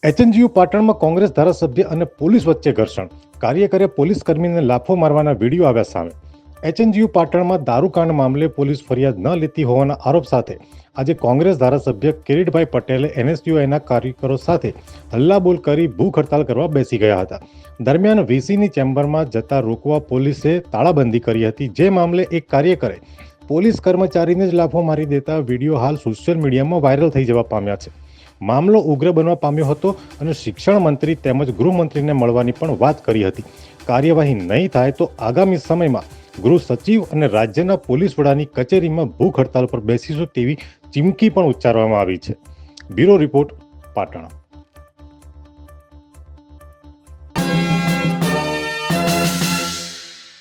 HNGU પાટણમાં કોંગ્રેસ ધારાસભ્ય અને પોલીસ વચ્ચે ઘર્ષણ. કાર્યકરે પોલીસ કર્મીને લાફો મારવાના વિડીયો આવ્યા સામે. એચએનજીયુ પાટણમાં દારૂકાંડ મામલે પોલીસ ફરિયાદ ન લેતી હોવાના આરોપ સાથે આજે કોંગ્રેસ ધારાસભ્ય કિરીટભાઈ પટેલે એનએસયુઆઈના કાર્યકરો સાથે હલ્લાબોલ કરી ભૂખ હડતાલ કરવા બેસી ગયા હતા. દરમિયાન વીસીની ચેમ્બરમાં જતા રોકવા પોલીસે તાળાબંધી કરી હતી, જે મામલે એક કાર્યકરે પોલીસ કર્મચારીને જ લાફો મારી દેતા વિડીયો હાલ સોશિયલ મીડિયામાં વાયરલ થઈ જવા પામ્યા છે. મામલો ઉગ્ર બનવા પામ્યો હતો અને શિક્ષણ મંત્રી તેમજ ગૃહમંત્રીને મળવાની પણ વાત કરી હતી. કાર્યવાહી નહીં થાય તો આગામી સમયમાં ગૃહ સચિવ અને રાજ્યના પોલીસ વડાની કચેરીમાં ભૂખ હડતાલ પર બેસીશું તેવી ચીમકી પણ ઉચ્ચારવામાં આવી છે. Bureau report, Patan.